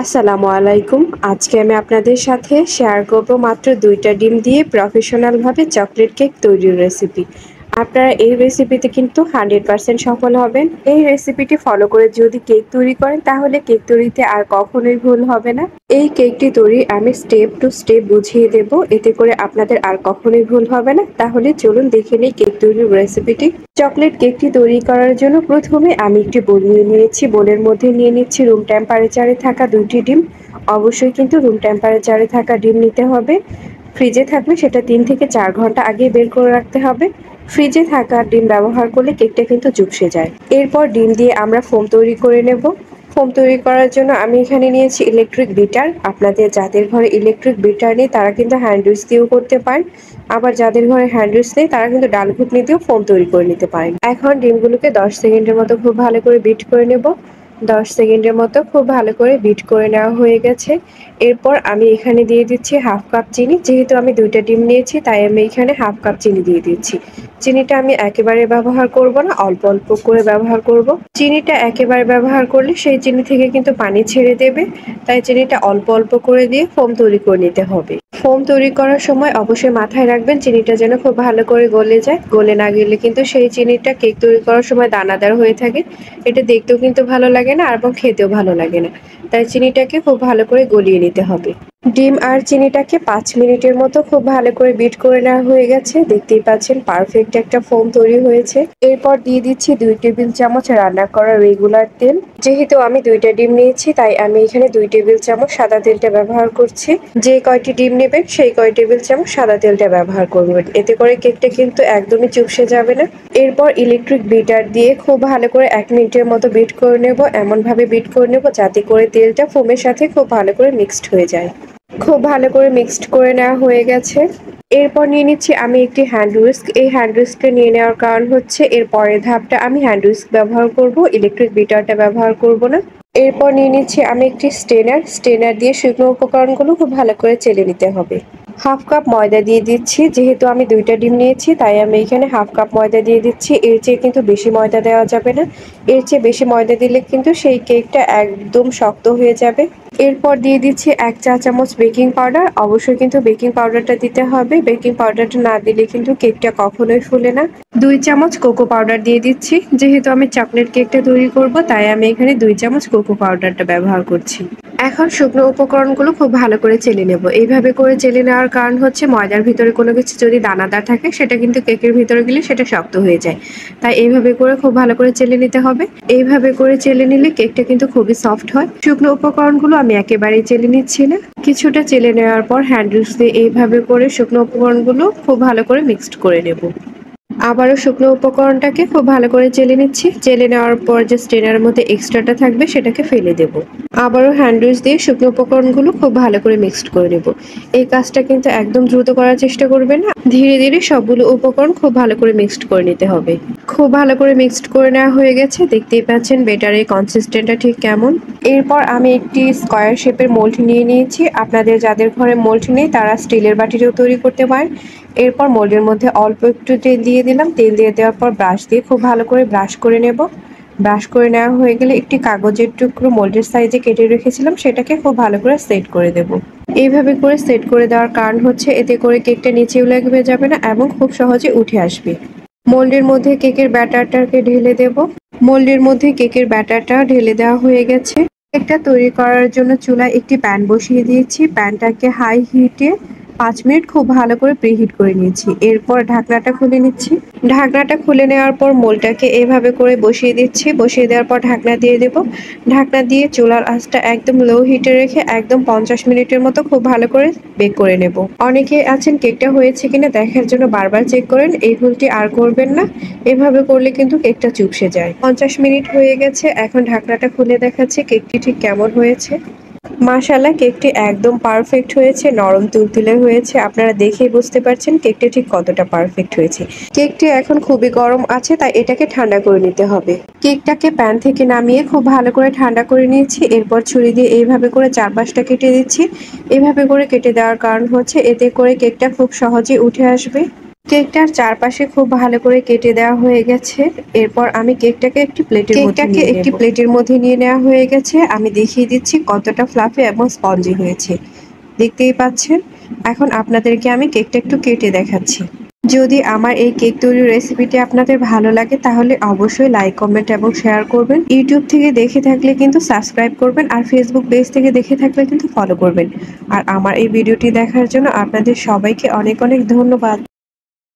আসসালামু আলাইকুম। আজকে আমি আপনাদের সাথে শেয়ার করব মাত্র ২টা ডিম দিয়ে প্রফেশনালভাবে চকলেট কেক তৈরির রেসিপি। আপনারা এই রেসিপিতে কিন্তু 100% সফল হবেন। এই রেসিপিটি ফলো করে যদি কেক তৈরি করেন তাহলে কেক তৈরিতে আর কখনোই ভুল হবে না। এই কেকটি তৈরি আমি স্টেপ টু স্টেপ বুঝিয়ে দেব, এতে করে আপনাদের আর কখনোই ভুল হবে না। তাহলে চলুন দেখে নিই কেক তৈরির রেসিপিটি। চকলেট কেকটি তৈরি করার জন্য প্রথমে আমি একটি বোল নিয়ে নিয়েছি। বোলের মধ্যে নিয়ে নিচ্ছি রুম টেম্পারেচারে থাকা ২টি ডিম। অবশ্যই কিন্তু রুম টেম্পারেচারে থাকা ডিম নিতে হবে। ফ্রিজে থাকলে সেটা ৩ থেকে ৪ ঘন্টা আগে বের করে রাখতে হবে। ফ্রিজে থাকা ডিম ব্যবহার করলে কেকটা কিন্তু চুপসে যায়। এরপর ডিম দিয়ে আমরা ফোম তৈরি করে নেব। ফোম তৈরি করার জন্য আমি এখানে নিয়েছি ইলেকট্রিক বিটার। আপনাদের যাদের ঘরে ইলেকট্রিক বিটার নেই তারা কিন্তু হ্যান্ড উইচ দিয়েও করতে পারেন। আবার যাদের ঘরে হ্যান্ড উইচ নেই তারা কিন্তু ডাল ঘুটনি দিয়েও ফোম তৈরি করে নিতে পারেন। এখন ডিমগুলোকে ১০ সেকেন্ডের মতো খুব ভালো করে বিট করে নেব। ১০ সেকেন্ডের মতো খুব ভালো করে বিট করে নেওয়া হয়ে গেছে। এরপর আমি এখানে দিয়ে দিচ্ছি হাফ কাপ চিনি। যেহেতু আমি ২টা ডিম নিয়েছি তাই আমি এখানে হাফ কাপ চিনি দিয়ে দিচ্ছি। চিনিটা আমি একেবারে ব্যবহার করব না, অল্প অল্প করে ব্যবহার করব। চিনিটা একেবারে ব্যবহার করলে সেই চিনি থেকে কিন্তু পানি ছেড়ে দেবে। তাই চিনিটা অল্প অল্প করে দিয়ে ফোম তৈরি করে নিতে হবে। ফোম তৈরি করার সময় অবশ্যই মাথায় রাখবেন চিনিটা যেন খুব ভালো করে গলে যায়। গলে না গেলে কিন্তু সেই চিনিটা কেক তৈরি করার সময় দানাদার হয়ে থাকে। এটা দেখতেও কিন্তু ভালো লাগে না এবং খেতেও ভালো লাগে না। তাই চিনিটাকে খুব ভালো করে গলিয়ে নিতে হবে। ডিম আর চিনিটাকে ৫ মিনিটের মতো খুব ভালো করে বিট করে নেওয়া হয়ে গেছে। দেখতেই পাচ্ছেন পারফেক্ট একটা ফোম তৈরি হয়েছে। এরপর দিয়ে দিচ্ছি ২ টেবিল চামচ রান্না করা রেগুলার তেল। যেহেতু আমি ২টা ডিম নিয়েছি তাই আমি এখানে ২ টেবিল চামচ সাদা তেলটা ব্যবহার করছি। যে কয়টি ডিম নেবেন সেই কয় টেবিল চামচ সাদা তেলটা ব্যবহার করবেন। এতে করে কেকটা কিন্তু একদমই চুপসে যাবে না। এরপর ইলেকট্রিক বিটার দিয়ে খুব ভালো করে ১ মিনিটের মতো বিট করে নেব। এমনভাবে বিট করে নেব যাতে করে তেলটা ফোমের সাথে খুব ভালো করে মিক্সড হয়ে যায়। খুব ভালো করে মিক্সড করে নেওয়া হয়ে গেছে। এরপর নিয়ে নিচ্ছি আমি একটি হ্যান্ড উইস্ক। এই হ্যান্ড উইস্কটা নিয়ে নেওয়ার কারণ হচ্ছে এর পরের ধাপটা আমি হ্যান্ড উইস্ক ব্যবহার করব, ইলেকট্রিক বিটারটা ব্যবহার করব না। এরপর নিয়ে নিচ্ছি আমি একটি স্টেনার। স্টেনার দিয়ে শুকনো উপকরণগুলো খুব ভালো করে চেলে নিতে হবে। হাফ কাপ ময়দা দিয়ে দিচ্ছি। যেহেতু আমি ২টা ডিম নিয়েছি তাই আমি এখানে হাফ কাপ ময়দা দিয়ে দিচ্ছি। এর চেয়ে কিন্তু বেশি ময়দা দেওয়া যাবে না। এর চেয়ে বেশি ময়দা দিলে কিন্তু সেই কেকটা একদম শক্ত হয়ে যাবে। এরপর দিয়ে দিচ্ছি ১ চা চামচ বেকিং পাউডার। অবশ্যই কিন্তু বেকিং পাউডারটা দিতে হবে। বেকিং পাউডারটা না দিলে কিন্তু কেকটা কখনোই ফুলে না। ২ চামচ কোকো পাউডার দিয়ে দিচ্ছি। যেহেতু আমি চকলেট কেকটা তৈরি করব তাই আমি এখানে ২ চামচ কোকো পাউডারটা ব্যবহার করছি। এখন শুকনো উপকরণগুলো খুব ভালো করে চেলে নেব। এইভাবে করে চেলে নেওয়ার কারণ হচ্ছে ময়দার ভিতরে কোনো কিছু যদি দানাদার থাকে সেটা কিন্তু কেকের ভিতরে গেলে সেটা শক্ত হয়ে যায়। তাই এইভাবে করে খুব ভালো করে চেলে নিতে হবে। এইভাবে করে চেলে নিলে কেকটা কিন্তু খুবই সফট হয়। শুকনো উপকরণগুলো আমি একেবারেই চেলে নিচ্ছি না। কিছুটা চেলে নেওয়ার পর হ্যান্ড উইস্ক দিয়ে এইভাবে করে শুকনো উপকরণগুলো খুব ভালো করে মিক্সড করে নেব। আবারও শুকনো উপকরণটাকে খুব ভালো করে চেলে নিচ্ছি। চেলে নেওয়ার পর যে স্ট্রেনারের মধ্যে এক্সট্রাটা থাকবে সেটাকে ফেলে দেব। আবারও হ্যান্ড উইস্ক দিয়ে শুকনো উপকরণগুলো খুব ভালো করে মিক্সড করে নেব। এই কাজটা কিন্তু একদম দ্রুত করার চেষ্টা করবেন না। ধীরে ধীরে সবগুলো উপকরণ খুব ভালো করে মিক্সড করে নিতে হবে। খুব ভালো করে মিক্সড করে নেওয়া হয়ে গেছে। দেখতেই পাচ্ছেন বেটারের কনসিস্টেন্টটা ঠিক কেমন। এরপর আমি একটি স্কয়ার শেপের মোল্ড নিয়ে নিয়েছি। আপনাদের যাদের ঘরে মোল্ড নেই তারা স্টিলের বাটিতেও তৈরি করতে পারেন। এরপর মোল্ডের মধ্যে অল্প একটু তেল দিয়ে দিলাম। তেল দিয়ে দেওয়ার পর ব্রাশ দিয়ে খুব ভালো করে ব্রাশ করে নেব। ব্রাশ করে নেওয়া হয়ে গেলে একটি কাগজের টুকরো মোল্ডের সাইজে কেটে রেখেছিলাম সেটাকে খুব ভালো করে সেট করে দেব। এইভাবে করে সেট করে দেওয়ার কারণ হচ্ছে এতে করে কেকটা নিচেও লেগে যাবে না এবং খুব সহজে উঠে আসবে। মোল্ডের মধ্যে কেকের ব্যাটারটাকে ঢেলে দেব। মোল্ডের মধ্যে কেকের ব্যাটারটা ঢেলে দেওয়া হয়ে গেছে। কেকটা তৈরি করার জন্য চুলায় একটি প্যান বসিয়ে দিয়েছি। প্যানটাকে হাই হিটে ৫ মিনিট খুব ভালো করে প্রিহিট করে নিয়েছি। এরপর ঢাকনাটা খুলে নিচ্ছি। ঢাকনাটা খুলে নেওয়ার পর মোলটাকে এভাবে করে বসিয়ে দিচ্ছি। বসিয়ে দেওয়ার পর ঢাকনা দিয়ে দেব। ঢাকনা দিয়ে চুলার আঁচটা একদম লো হিটে রেখে একদম ৫০ মিনিটের মতো খুব ভালো করে বেক করে নেব। অনেকে আছেন কেকটা হয়েছে কিনা দেখার জন্য বারবার চেক করেন। এই ভুলটি আর করবেন না। এভাবে করলে কিন্তু কেকটা চুপসে যায়। ৫০ মিনিট হয়ে গেছে। এখন ঢাকনাটা খুলে দেখাচ্ছি কেকটি ঠিক কেমন হয়েছে। মাশাআল্লাহ কেকটি একদম পারফেক্ট হয়েছে, নরম তুলতুলে হয়েছে। আপনারা দেখেই বুঝতে পারছেন কেকটি ঠিক কতটা পারফেক্ট হয়েছে। কেকটি এখন খুবই গরম আছে তাই এটাকে ঠান্ডা করে নিতে হবে। কেকটাকে প্যান থেকে নামিয়ে খুব ভালো করে ঠান্ডা করে নিয়েছি। এরপর ছুরি দিয়ে এইভাবে করে চারপাশটা কেটে দিচ্ছি। এভাবে করে কেটে দেওয়ার কারণ হচ্ছে এতে করে কেকটা খুব সহজেই উঠে আসবে। কেকটার চারপাশে খুব ভালো করে কেটে দেওয়া হয়ে গেছে। এরপর আমি কেকটাকে একটি প্লেটের মধ্যে নিয়ে নেওয়া হয়ে গেছে। আমি দেখিয়ে দিচ্ছি কতটা ফ্লাফি এবং স্পঞ্জি হয়েছে। দেখতেই পাচ্ছেন। এখন আপনাদেরকে আমি কেকটা একটু কেটে দেখাচ্ছি। যদি আমার এই কেক তৈরির রেসিপিটি আপনাদের ভালো লাগে তাহলে অবশ্যই লাইক, কমেন্ট এবং শেয়ার করবেন। ইউটিউব থেকে দেখে থাকলে কিন্তু সাবস্ক্রাইব করবেন, আর ফেসবুক পেজ থেকে দেখে থাকলে কিন্তু ফলো করবেন। আর আমার এই ভিডিওটি দেখার জন্য আপনাদের সবাইকে অনেক অনেক ধন্যবাদ।